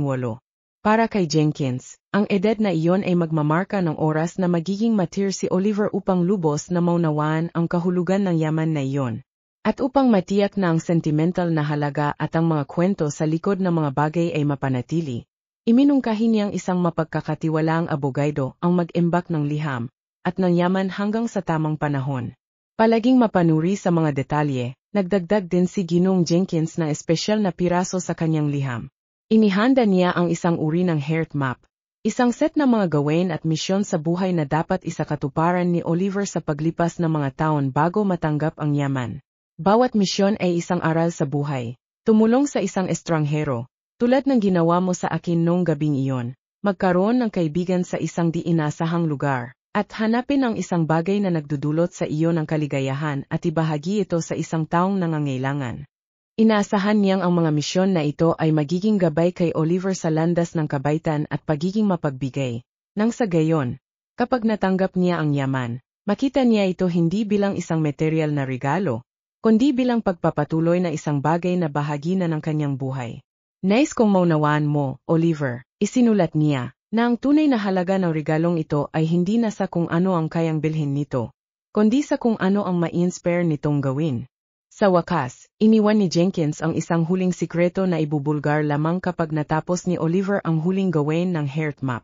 Speaker 1: Para kay Jenkins, ang edad na iyon ay magmamarka ng oras na magiging mature si Oliver upang lubos na maunawaan ang kahulugan ng yaman na iyon. At upang matiyak na ang sentimental na halaga at ang mga kwento sa likod ng mga bagay ay mapanatili. Iminungkahi niyang isang mapagkakatiwalaang abogado ang mag-imbak ng liham at ng yaman hanggang sa tamang panahon. Palaging mapanuri sa mga detalye, nagdagdag din si Ginoong Jenkins ng espesyal na piraso sa kanyang liham. Inihanda niya ang isang uri ng heart map, isang set ng mga gawin at misyon sa buhay na dapat isakatuparan ni Oliver sa paglipas ng mga taon bago matanggap ang yaman. Bawat misyon ay isang aral sa buhay. Tumulong sa isang estranghero. Tulad ng ginawa mo sa akin noong gabing iyon, magkaroon ng kaibigan sa isang di inasahang lugar, at hanapin ang isang bagay na nagdudulot sa iyo ng kaligayahan at ibahagi ito sa isang taong nangangailangan. Inaasahan niyang ang mga misyon na ito ay magiging gabay kay Oliver sa landas ng kabaitan at pagiging mapagbigay. Nang sa gayon, kapag natanggap niya ang yaman, makita niya ito hindi bilang isang material na regalo, kundi bilang pagpapatuloy na isang bagay na bahagi na ng kanyang buhay. Nais kong maunawaan mo, Oliver, isinulat niya, na ang tunay na halaga ng regalong ito ay hindi na sa kung ano ang kayang bilhin nito, kundi sa kung ano ang ma-inspire nitong gawin. Sa wakas, iniwan ni Jenkins ang isang huling sikreto na ibubulgar lamang kapag natapos ni Oliver ang huling gawin ng heart map.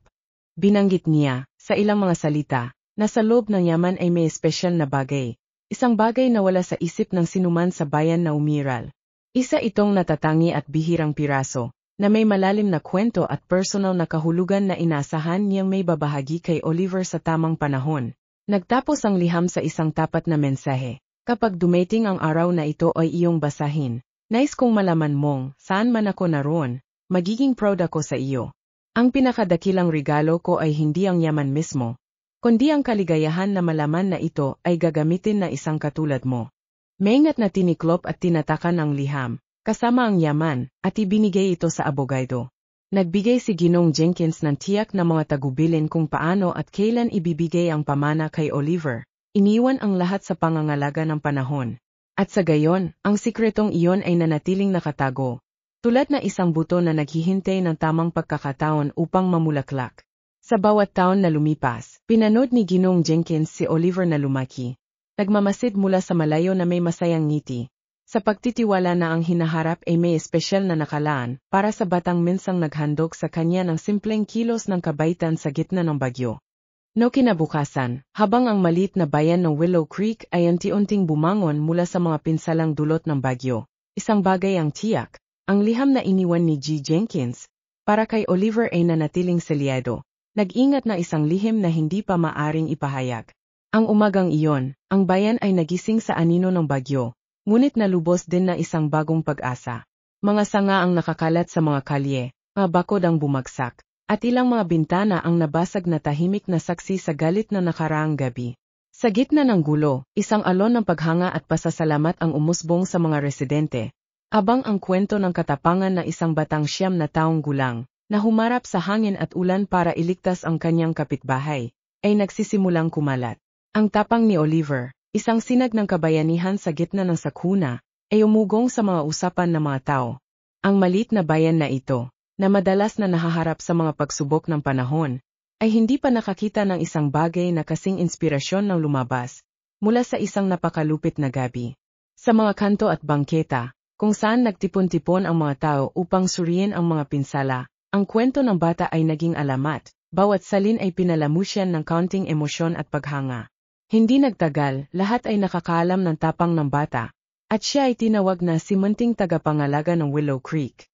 Speaker 1: Binanggit niya, sa ilang mga salita, na sa loob ng yaman ay may espesyal na bagay, isang bagay na wala sa isip ng sinuman sa bayan na umiral. Isa itong natatangi at bihirang piraso, na may malalim na kwento at personal na kahulugan na inaasahan niyang may babahagi kay Oliver sa tamang panahon. Nagtapos ang liham sa isang tapat na mensahe. Kapag dumating ang araw na ito ay iyong basahin, nais kong malaman mong, saan man ako naroon, magiging proud ako sa iyo. Ang pinakadakilang regalo ko ay hindi ang yaman mismo, kundi ang kaligayahan na malaman na ito ay gagamitin na isang katulad mo. Maingat na tiniklop at tinatakan ang liham, kasama ang yaman, at ibinigay ito sa abogado. Nagbigay si Ginoong Jenkins ng tiyak na mga tagubilin kung paano at kailan ibibigay ang pamana kay Oliver. Iniwan ang lahat sa pangangalaga ng panahon. At sa gayon, ang sikretong iyon ay nanatiling nakatago, tulad na isang buto na naghihintay ng tamang pagkakataon upang mamulaklak. Sa bawat taon na lumipas, pinanood ni Ginoong Jenkins si Oliver na lumaki. Nagmamasid mula sa malayo na may masayang ngiti. Sa pagtitiwala na ang hinaharap ay may espesyal na nakalaan para sa batang minsang naghandog sa kanya ng simpleng kilos ng kabaitan sa gitna ng bagyo. No kinabukasan, habang ang maliit na bayan ng Willow Creek ay unti-unting bumangon mula sa mga pinsalang dulot ng bagyo, isang bagay ang tiyak, ang liham na iniwan ni G. Jenkins, para kay Oliver ay nanatiling selyado, nag-ingat na isang lihim na hindi pa maaring ipahayag. Ang umagang iyon, ang bayan ay nagising sa anino ng bagyo, ngunit nalubos din na isang bagong pag-asa. Mga sanga ang nakakalat sa mga kalye, mga bakod ang bumagsak, at ilang mga bintana ang nabasag na tahimik na saksi sa galit na nakaraang gabi. Sa gitna ng gulo, isang alon ng paghanga at pasasalamat ang umusbong sa mga residente, abang ang kwento ng katapangan na isang batang 9 na taong gulang, na humarap sa hangin at ulan para iligtas ang kanyang kapitbahay, ay nagsisimulang kumalat. Ang tapang ni Oliver, isang sinag ng kabayanihan sa gitna ng sakuna, ay umugong sa mga usapan ng mga tao. Ang maliit na bayan na ito, na madalas na nahaharap sa mga pagsubok ng panahon, ay hindi pa nakakita ng isang bagay na kasing inspirasyon ng lumabas, mula sa isang napakalupit na gabi. Sa mga kanto at bangketa, kung saan nagtipon-tipon ang mga tao upang suriin ang mga pinsala, ang kwento ng bata ay naging alamat, bawat salin ay pinalamusyan ng kaunting emosyon at paghanga. Hindi nagtagal, lahat ay nakakaalam ng tapang ng bata, at siya ay tinawag na si munting tagapangalaga ng Willow Creek.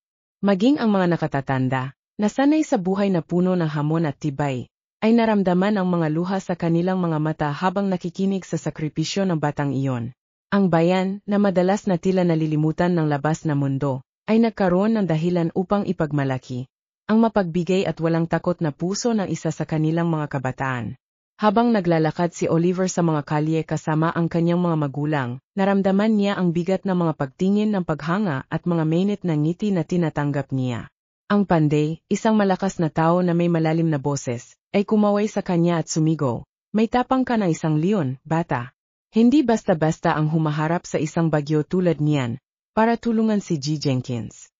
Speaker 1: Maging ang mga nakatatanda, nasanay sa buhay na puno ng hamon at tibay, ay naramdaman ang mga luha sa kanilang mga mata habang nakikinig sa sakripisyo ng batang iyon. Ang bayan, na madalas na tila nalilimutan ng labas na mundo, ay nagkaroon ng dahilan upang ipagmalaki ang mapagbigay at walang takot na puso ng isa sa kanilang mga kabataan. Habang naglalakad si Oliver sa mga kalye kasama ang kanyang mga magulang, naramdaman niya ang bigat ng mga pagtingin ng paghanga at mga mainit na ngiti na tinatanggap niya. Ang panday, isang malakas na tao na may malalim na boses, ay kumaway sa kanya at sumigaw, "May tapang ka na isang leon, bata." Hindi basta-basta ang humaharap sa isang bagyo tulad niyan, para tulungan si G. Jenkins.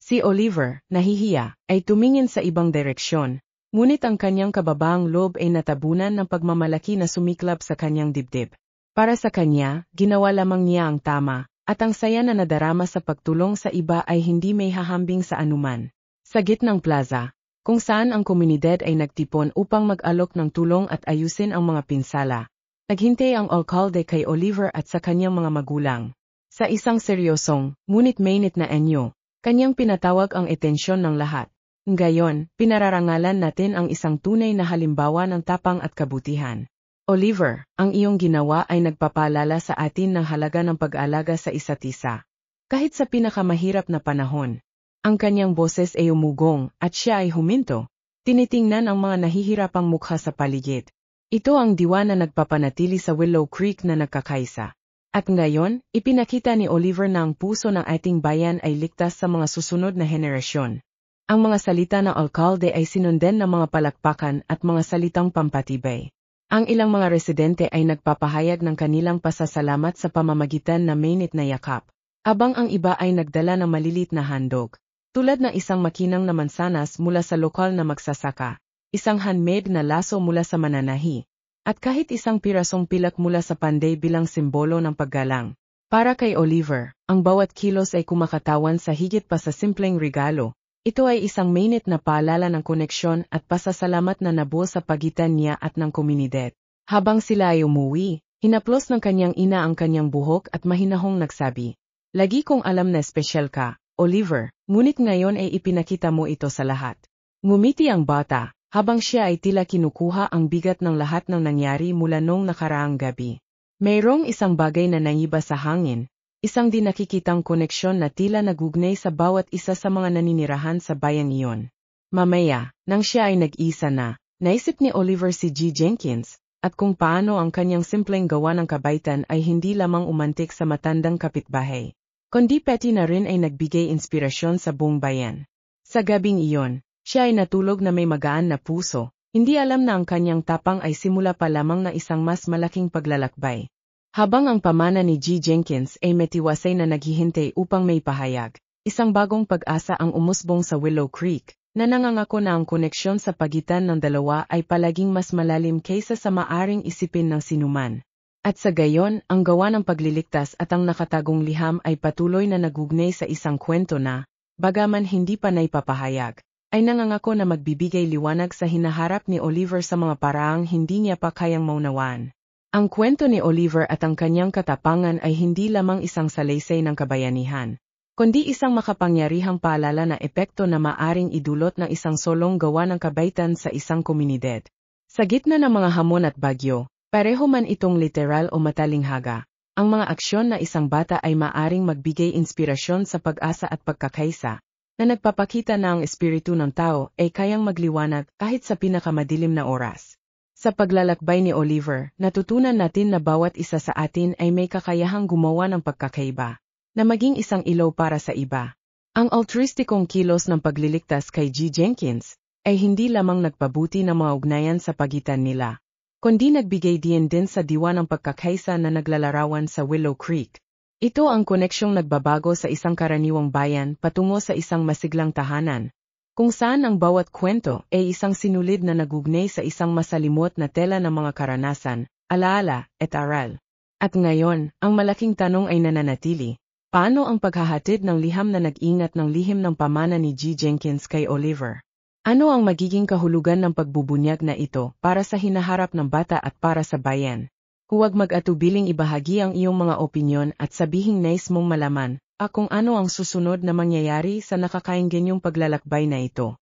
Speaker 1: Si Oliver, nahihiya, ay tumingin sa ibang direksyon, ngunit ang kanyang kababaang loob ay natabunan ng pagmamalaki na sumiklab sa kanyang dibdib. Para sa kanya, ginawa lamang niya ang tama, at ang saya na nadarama sa pagtulong sa iba ay hindi may hahambing sa anuman. Sa gitnang plaza, kung saan ang komunidad ay nagtipon upang mag-alok ng tulong at ayusin ang mga pinsala, naghintay ang alkalde kay Oliver at sa kanyang mga magulang. Sa isang seryosong, ngunit mainit na anyo, kanyang pinatawag ang atensyon ng lahat. Ngayon, pinararangalan natin ang isang tunay na halimbawa ng tapang at kabutihan. Oliver, ang iyong ginawa ay nagpapaalala sa atin ng halaga ng pag-aalaga sa isa't isa. Kahit sa pinakamahirap na panahon, ang kanyang boses ay umugong at siya ay huminto. Tinitingnan ang mga nahihirapang mukha sa paligid. Ito ang diwa na nagpapanatili sa Willow Creek na nagkakaisa. At ngayon, ipinakita ni Oliver na ang puso ng ating bayan ay ligtas sa mga susunod na henerasyon. Ang mga salita ng alkalde ay sinundan ng mga palakpakan at mga salitang pampatibay. Ang ilang mga residente ay nagpapahayag ng kanilang pasasalamat sa pamamagitan ng mainit na yakap, abang ang iba ay nagdala ng malilit na handog, tulad ng isang makinang na mansanas mula sa lokal na magsasaka, isang handmade na laso mula sa mananahi, at kahit isang pirasong pilak mula sa panday bilang simbolo ng paggalang. Para kay Oliver, ang bawat kilos ay kumakatawan sa higit pa sa simpleng regalo. Ito ay isang mainit na paalala ng koneksyon at pasasalamat na nabuo sa pagitan niya at ng komunidad. Habang sila ay umuwi, hinaplos ng kanyang ina ang kanyang buhok at mahinahong nagsabi, "Lagi kong alam na espesyal ka, Oliver, ngunit ngayon ay ipinakita mo ito sa lahat." Ngumiti ang bata, habang siya ay tila kinukuha ang bigat ng lahat ng nangyari mula noong nakaraang gabi. Mayroong isang bagay na nangiba sa hangin, isang di nakikitang koneksyon na tila nagugnay sa bawat isa sa mga naninirahan sa bayang iyon. Mamaya, nang siya ay nag-isa na, naisip ni Oliver si G. Jenkins, at kung paano ang kanyang simpleng gawa ng kabaitan ay hindi lamang umantik sa matandang kapitbahay, kundi pati na rin ay nagbigay inspirasyon sa buong bayan. Sa gabing iyon, siya ay natulog na may magaan na puso, hindi alam na ang kanyang tapang ay simula pa lamang na isang mas malaking paglalakbay. Habang ang pamana ni G. Jenkins ay metiwasay na naghihintay upang may pahayag, isang bagong pag-asa ang umusbong sa Willow Creek, na nangangako na ang koneksyon sa pagitan ng dalawa ay palaging mas malalim kaysa sa maaring isipin ng sinuman. At sa gayon, ang gawa ng pagliligtas at ang nakatagong liham ay patuloy na nagugnay sa isang kwento na, bagaman hindi pa naipapahayag, ay nangangako na magbibigay liwanag sa hinaharap ni Oliver sa mga paraang hindi niya pa kayang maunawaan. Ang kwento ni Oliver at ang kanyang katapangan ay hindi lamang isang salaysay ng kabayanihan, kundi isang makapangyarihang paalala na epekto na maaring idulot ng isang solong gawa ng kabaitan sa isang komunidad. Sa gitna ng mga hamon at bagyo, pareho man itong literal o matalinghaga, ang mga aksyon na isang bata ay maaring magbigay inspirasyon sa pag-asa at pagkakaisa, na nagpapakita na ang espiritu ng tao ay kayang magliwanag kahit sa pinakamadilim na oras. Sa paglalakbay ni Oliver, natutunan natin na bawat isa sa atin ay may kakayahang gumawa ng pagkakaiba, na maging isang ilaw para sa iba. Ang altruistikong kilos ng pagliligtas kay G. Jenkins ay hindi lamang nagpabuti ng mga ugnayan sa pagitan nila, kundi nagbigay din sa diwa ng pagkakaisa na naglalarawan sa Willow Creek. Ito ang koneksyong nagbabago sa isang karaniwang bayan patungo sa isang masiglang tahanan, kung saan ang bawat kwento ay isang sinulid na nagugnay sa isang masalimot na tela ng mga karanasan, alaala, at aral. At ngayon, ang malaking tanong ay nananatili, paano ang paghahatid ng liham na nag-ingat ng lihim ng pamana ni G. Jenkins kay Oliver? Ano ang magiging kahulugan ng pagbubunyag na ito para sa hinaharap ng bata at para sa bayan? Huwag mag-atubiling ibahagi ang iyong mga opinyon at sabihing nais mong malaman kung ano ang susunod na mangyayari sa nakakaingginyong paglalakbay na ito.